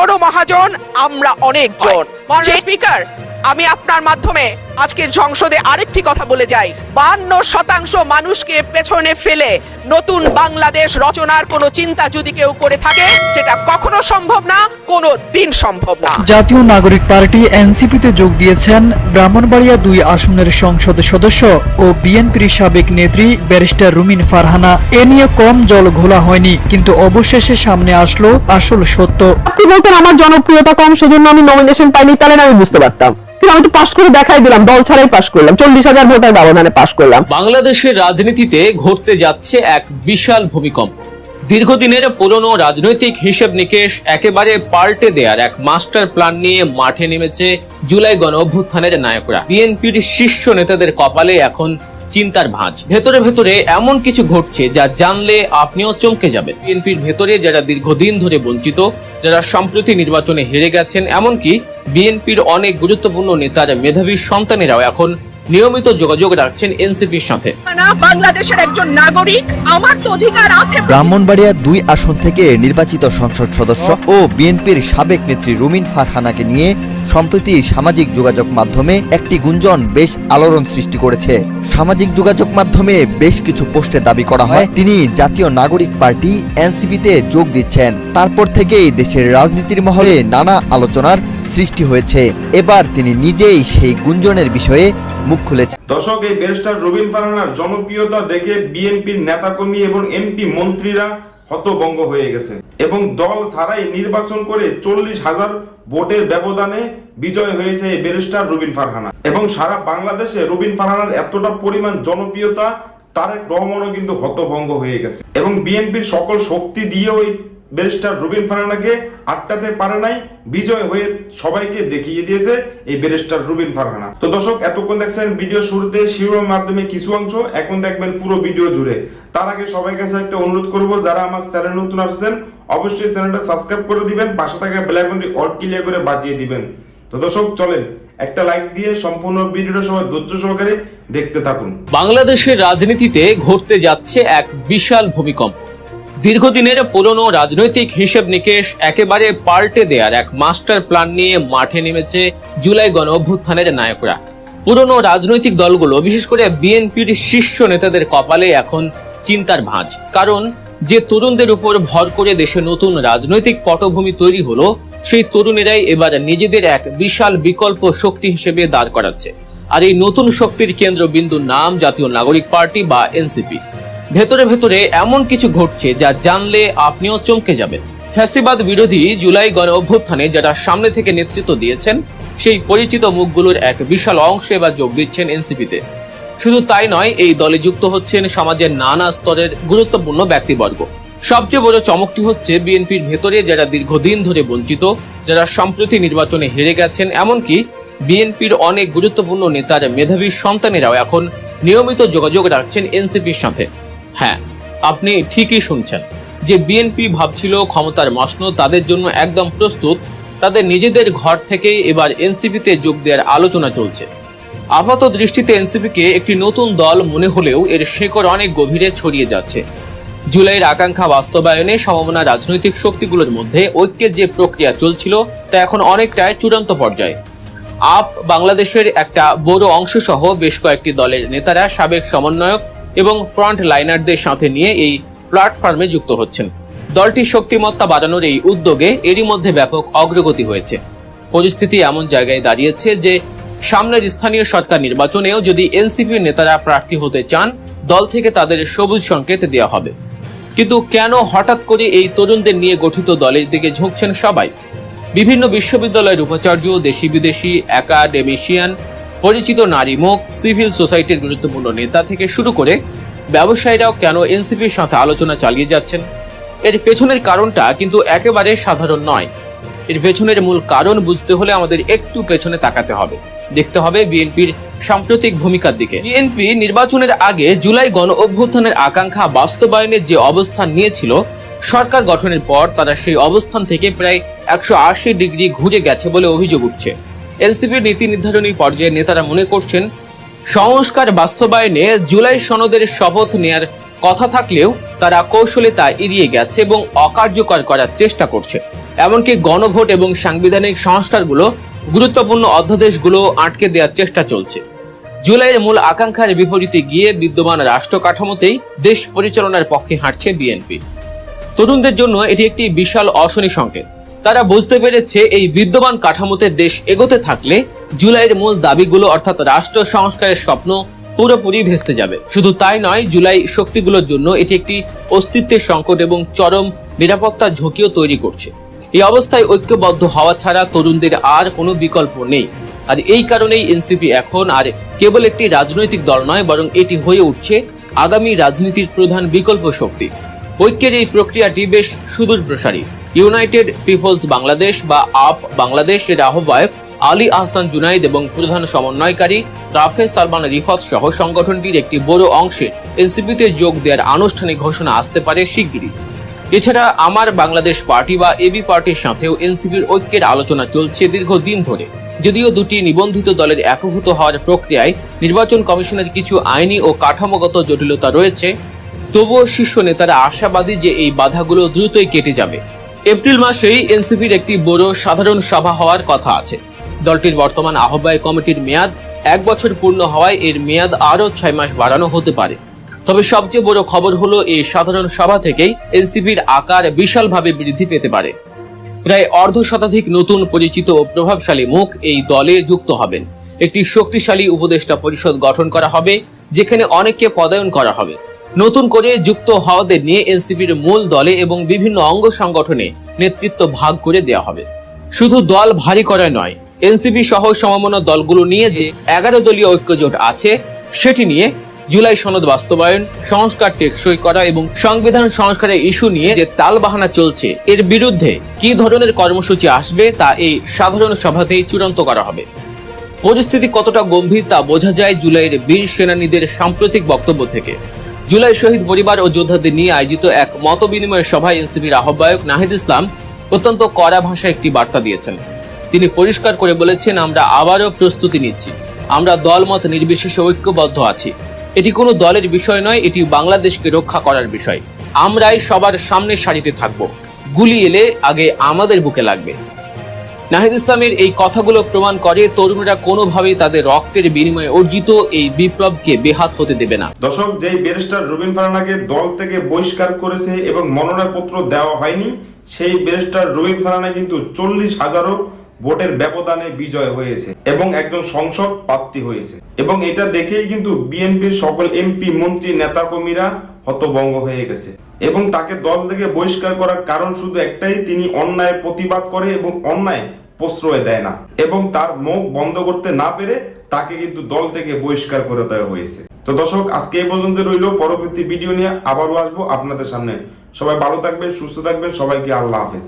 শোনো মহাজন, আমরা অনেকজন। স্পিকার, আমি আপনার মাধ্যমে আজকে সংসদে আরেকটি কথা বলে যাই। 52% মানুষকে পেছনে ফেলে নতুন বাংলাদেশ রচনার কোনো চিন্তা যদি কেউ করে থাকে, সেটা কখনো সম্ভব না, কোনো দিন সম্ভব না। জাতীয় নাগরিক পার্টি এনসিপিতে যোগ দিয়েছেন ব্রাহ্মণবাড়িয়া 2 আসনের সংসদ সদস্য ও বিএনপির সাবেক নেত্রী ব্যারিস্টার রুমিন ফারহানা। এ নিয়ে কম জল ঘোলা হয়নি, কিন্তু অবশেষে সামনে আসলো আসল সত্য। আপনি বলতেন আমার জনপ্রিয়তা কম, সেজন্য আমি নমিনেশন পাইনি, তাহলে আমি বুঝতে পারতাম। আমি তো পাশ করে দেখাই দিলাম, দল ছাড়াই পাশ করলাম, 40,000 ভোটার ব্যবধানে পাশ করলাম। বাংলাদেশের রাজনীতিতে ঘটতে যাচ্ছে এক বিশাল ভূমিকম্প। দীর্ঘদিনের পুরনো রাজনৈতিক হিসেব নিকেশ একেবারে পাল্টে দেওয়ার এক মাস্টার প্ল্যান নিয়ে মাঠে নেমেছে জুলাই গণ অভ্যুত্থানের নায়করা। বিএনপির শীর্ষ নেতাদের কপালে এখন চিন্তার ভাঁজ। ভেতরে ভেতরে এমন কিছু ঘটছে যা জানলে আপনিও চমকে যাবেন। বিএনপির ভেতরে যারা দীর্ঘদিন ধরে বঞ্চিত, যারা সম্প্রতি নির্বাচনে হেরে গেছেন, এমনকি বিএনপির অনেক গুরুত্বপূর্ণ নেতার মেধাবী সন্তানেরাও এখন নিয়মিত যোগাযোগ রাখছেন এনসিপির সাথে। বাংলাদেশের একজন নাগরিক, আমার তো অধিকার আছে। ব্রাহ্মণবাড়িয়া 2 আসন থেকে নির্বাচিত সংসদ সদস্য ও বিএনপির সাবেক নেত্রী রুমিন ফারহানাকে নিয়ে সম্প্রতি সামাজিক যোগাযোগ মাধ্যমে একটি গুঞ্জন বেশ আলোড়ন সৃষ্টি করেছে। সামাজিক যোগাযোগ মাধ্যমে বেশ কিছু পোস্টে দাবি করা হয় তিনি জাতীয় নাগরিক পার্টি এনসিপিতে যোগ দিচ্ছেন। তারপর থেকেই দেশের রাজনীতির মহলে নানা আলোচনার সৃষ্টি হয়েছে। এবার তিনি নিজেই সেই গুঞ্জনের বিষয়ে মুখ খুলেছেন। দর্শক, এই ব্যারিস্টার রুমিন ফারহানার জনপ্রিয়তা দেখে বিএনপির নেতাকর্মী এবং এমপি মন্ত্রীরা হতভম্ব হয়ে গেছে এবং দল ছাড়াই নির্বাচন করে 40,000 ভোটের ব্যবধানে বিজয় হয়েছে এই ব্যারিস্টার রুমিন ফারহানা। এবং সারা বাংলাদেশে রুমিন ফারহানার এতটা পরিমাণ জনপ্রিয়তা, তারেক রহমানও কিন্তু হতভম্ব হয়ে গেছে এবং বিএনপির সকল শক্তি দিয়ে ওই ব্যারিস্টার রুমিন ফারহানাকে আটকাতে পারে নাই। বিজয় হয়ে সবাইকে দেখিয়ে দিয়েছে এই ব্যারিস্টার রুমিন ফারহানা। তো দর্শক, এতক্ষণ দেখছেন ভিডিও শুরুতে শিরোনামের মাধ্যমে কিছু অংশ, এখন দেখবেন পুরো ভিডিও জুড়ে। তার আগে সবার কাছে একটা অনুরোধ করব, যারা আমার চ্যানেল নতুন আসছেন অবশ্যই চ্যানেলটা সাবস্ক্রাইব করে দিবেন, পাশে থাকা বেল আইকনটি অল ক্লিক করে বাজিয়ে দিবেন। তো দর্শক, চলেন একটা লাইক দিয়ে সম্পূর্ণ ভিডিওটা সবাই ধৈর্য সহকারে দেখতে থাকুন। বাংলাদেশের রাজনীতিতে ঘটতে যাচ্ছে এক বিশাল ভূমিকম্প। দীর্ঘদিনের পুরনো রাজনৈতিক হিসেব নিকেশ একেবারে পাল্টে দেওয়ার এক মাস্টার প্ল্যান নিয়ে মাঠে নেমেছে জুলাই গণ অভ্যুত্থানের নায়করা। পুরনো রাজনৈতিক দলগুলো, বিশেষ করে বিএনপির শীর্ষ নেতাদের কপালে এখন চিন্তার ভাঁজ। কারণ যে তরুণদের উপর ভর করে দেশে নতুন রাজনৈতিক পটভূমি তৈরি হলো, সেই তরুণেরাই এবার নিজেদের এক বিশাল বিকল্প শক্তি হিসেবে দাঁড় করাচ্ছে। আর এই নতুন শক্তির কেন্দ্রবিন্দুর নাম জাতীয় নাগরিক পার্টি বা এনসিপি। ভেতরে ভেতরে এমন কিছু ঘটছে যা জানলে আপনিও চমকে যাবেন। ফ্যাসিবাদ বিরোধী জুলাই গণ অভ্যুত্থানে যারা সামনে থেকে নেতৃত্ব দিয়েছেন, সেই পরিচিত মুখগুলোর এক বিশাল অংশ এবার যোগ দিচ্ছেন এনসিপিতে। শুধু তাই নয়, এই দলে যুক্ত হচ্ছেন সমাজের নানা স্তরের গুরুত্বপূর্ণ ব্যক্তিবর্গ। সবচেয়ে বড় চমকটি হচ্ছে বিএনপির ভেতরে যারা দীর্ঘদিন ধরে বঞ্চিত, যারা সম্প্রতি নির্বাচনে হেরে গেছেন, এমনকি বিএনপির অনেক গুরুত্বপূর্ণ নেতার মেধাবী সন্তানেরাও এখন নিয়মিত যোগাযোগ রাখছেন এনসিপির সাথে। হ্যাঁ, আপনি ঠিকই শুনছেন যে বিএনপি ভাবছিল ক্ষমতার মসনদ তাদের জন্য একদম প্রস্তুত। তাদের নিজেদের ঘর থেকেই এবার এনসিপিতে যোগ দেওয়ার আলোচনা চলছে। আপাত দৃষ্টিতে এনসিপিকে একটি নতুন দল মনে হলেও এর শেকড় অনেক গভীরে ছড়িয়ে যাচ্ছে। জুলাইয়ের আকাঙ্ক্ষা বাস্তবায়নে সমমনা রাজনৈতিক শক্তিগুলোর মধ্যে ঐক্যের যে প্রক্রিয়া চলছিল, তা এখন অনেকটাই চূড়ান্ত পর্যায়ে। আপ বাংলাদেশের একটা বড় অংশ সহ বেশ কয়েকটি দলের নেতারা সাবেক সমন্বয়ক এবং ফ্রন্ট লাইনারদের সাথে নিয়ে এই প্ল্যাটফর্মে যুক্ত হচ্ছেন। দলটির শক্তিমত্তা বাড়ানোর এই উদ্যোগে এরই মধ্যে ব্যাপক অগ্রগতি হয়েছে। পরিস্থিতি এমন জায়গায় দাঁড়িয়েছে যে সামনের স্থানীয় সরকার নির্বাচনেও যদি এনসিপির নেতারা প্রার্থী হতে চান, দল থেকে তাদের সবুজ সংকেত দেওয়া হবে। কিন্তু কেন হঠাৎ করে এই তরুণদের নিয়ে গঠিত দলের দিকে ঝুঁকছেন সবাই? বিভিন্ন বিশ্ববিদ্যালয়ের উপাচার্য, দেশি বিদেশি একাডেমিশিয়ান, পরিচিত নারী মুখ, সিভিল সোসাইটির গুরুত্বপূর্ণ নেতা থেকে শুরু করে ব্যবসায়ীরাও কেন এনসিপির সাথে আলোচনা চালিয়ে যাচ্ছেন? এর পেছনের কারণটা কিন্তু একেবারে সাধারণ নয়। এর পেছনের মূল কারণ বুঝতে হলে আমাদের একটু পেছনে তাকাতে হবে, দেখতে হবে বিএনপির সাম্প্রতিক ভূমিকার দিকে। বিএনপি নির্বাচনের আগে জুলাই গণ অভ্যুত্থানের আকাঙ্ক্ষা বাস্তবায়নের যে অবস্থান নিয়েছিল, সরকার গঠনের পর তারা সেই অবস্থান থেকে প্রায় 180 ডিগ্রি ঘুরে গেছে বলে অভিযোগ উঠছে। এনসিপির নীতি নির্ধারণী পর্যায়ে নেতারা মনে করছেন সংস্কার বাস্তবায়নে জুলাই সনদের শপথ নেয়ার কথা থাকলেও তারা কৌশলে তা এড়িয়ে গেছে এবং অকার্যকর করার চেষ্টা করছে। এমনকি গণভোট এবং সাংবিধানিক সংস্কারগুলো গুরুত্বপূর্ণ অধ্যাদেশগুলো আটকে দেওয়ার চেষ্টা চলছে। জুলাইয়ের মূল আকাঙ্ক্ষার বিপরীতে গিয়ে বিদ্যমান রাষ্ট্র কাঠামোতেই দেশ পরিচালনার পক্ষে হাঁটছে বিএনপি। তরুণদের জন্য এটি একটি বিশাল অশনি সংকেত। তারা বুঝতে পেরেছে এই বিদ্যমান কাঠামোতে দেশ এগোতে থাকলে জুলাইয়ের মূল দাবিগুলো অর্থাৎ রাষ্ট্র সংস্কারের স্বপ্ন পুরোপুরি ভেস্তে যাবে। শুধু তাই নয়, জুলাই শক্তিগুলোর জন্য এটি একটি অস্তিত্বের সংকট এবং চরম নিরাপত্তা ঝুঁকিও তৈরি করছে। এই অবস্থায় ঐক্যবদ্ধ হওয়া ছাড়া তরুণদের আর কোনো বিকল্প নেই। আর এই কারণেই এনসিপি এখন আর কেবল একটি রাজনৈতিক দল নয়, বরং এটি হয়ে উঠছে আগামী রাজনীতির প্রধান বিকল্প শক্তি। ঐক্যের এই প্রক্রিয়াটি বেশ সুদূর প্রসারী। ইউনাইটেড পিপলস বাংলাদেশ বা আপ বাংলাদেশের আহ্বায়ক আলী আহসান জুনাইদ এবং প্রধান সমন্বয়কারী রাফে সালমান রিফাত সহ সংগঠনটির একটি বড় অংশের এনসিপিতে যোগ দেওয়ার আনুষ্ঠানিক ঘোষণা আসতে পারে শিগগিরই। এছাড়া আমার বাংলাদেশ পার্টি বা এবি পার্টির সাথেও এনসিপির ঐক্যের আলোচনা চলছে দীর্ঘদিন ধরে। যদিও দুটি নিবন্ধিত দলের একীভূত হওয়ার প্রক্রিয়ায় নির্বাচন কমিশনের কিছু আইনি ও কাঠামোগত জটিলতা রয়েছে, তবুও শীর্ষ নেতারা আশাবাদী যে এই বাধাগুলো দ্রুতই কেটে যাবে। এপ্রিল মাসেই এনসিপির একটি বড় সাধারণ সভা হওয়ার কথা আছে। দলটির বর্তমান আহ্বায়ক কমিটির মেয়াদ 1 বছর পূর্ণ হওয়ায় এর মেয়াদ আরও 6 মাস বাড়ানো হতে পারে। তবে সবচেয়ে বড় খবর হলো এই সাধারণ সভা থেকেই এনসিপির আকার বিশালভাবে বৃদ্ধি পেতে পারে। প্রায় অর্ধশতাধিক নতুন পরিচিত ও প্রভাবশালী মুখ এই দলে যুক্ত হবেন। একটি শক্তিশালী উপদেষ্টা পরিষদ গঠন করা হবে, যেখানে অনেককে পদায়ন করা হবে। নতুন করে যুক্ত হওয়াদের নিয়ে এনসিপির মূল দলে এবং বিভিন্ন অঙ্গ সংগঠনে নেতৃত্ব ভাগ করে দেওয়া হবে। শুধু দল ভারী করায় নয়, এনসিপি সহ সমমনা দলগুলো নিয়ে যে 11 দলীয় ঐক্যজোট আছে সেটি নিয়ে জুলাই সনদ বাস্তবায়ন, সংস্কার টেকসই করা এবং সংবিধান সংস্কারের ইস্যু নিয়ে যে তালবাহানা চলছে, এর বিরুদ্ধে কি ধরনের কর্মসূচি আসবে তা এই সাধারণ সভাতেই চূড়ান্ত করা হবে। পরিস্থিতি কতটা গম্ভীর তা বোঝা যায় জুলাইয়ের বীর সেনানীদের সাম্প্রতিক বক্তব্য থেকে। জুলাই শহীদ পরিবার ও যোদ্ধাদের নিয়ে আয়োজিত এক মত বিনিময় সভায় এনসিপির আহ্বায়ক নাহিদ ইসলাম অত্যন্ত কড়া ভাষায় একটি বার্তা দিয়েছেন। তিনি পরিষ্কার করে বলেছেন, আমরা আবারও প্রস্তুতি নিচ্ছি, আমরা দলমত নির্বিশেষে ঐক্যবদ্ধ আছি। এটি কোনো দলের বিষয় নয়, এটি বাংলাদেশকে রক্ষা করার বিষয়। আমরাই সবার সামনের সারিতে থাকব, গুলি এলে আগে আমাদের বুকে লাগবে। নাহিদ ইসলামের এই কথাগুলো প্রমাণ করে তরুণরা কোনোভাবেই তাদের রক্তের বিনিময়ে অর্জিত এই বিপ্লবকে বেহাত হতে দেবে না। দর্শক, যেই ব্যারিস্টার রুবিন ফারহানাকে দল থেকে বহিষ্কার করেছে এবং মনোনয়নপত্র দেওয়া হয়নি, সেই ব্যারিস্টার রুবিন ফারহানা কিন্তু 40,000 ভোটের ব্যবধানে বিজয় হয়েছে এবং একজন সংসদ প্রার্থী হয়েছে। এবং এটা দেখেই কিন্তু বিএনপির সকল এমপি, মন্ত্রী, নেতাকর্মীরা হতভম্ব হয়ে গেছে। এবং তাকে দল থেকে বহিষ্কার করার কারণ শুধু একটাই, তিনি অন্যায় প্রতিবাদ করে এবং অন্যায় প্রশ্রয় দেয় না। এবং তার মুখ বন্ধ করতে না পেরে তাকে কিন্তু দল থেকে বহিষ্কার করে দেওয়া হয়েছে। তো দর্শক, আজকে এই পর্যন্ত রইল। পরবর্তী ভিডিও নিয়ে আবারও আসবো আপনাদের সামনে। সবাই ভালো থাকবেন, সুস্থ থাকবেন। সবাইকে আল্লাহ হাফেজ।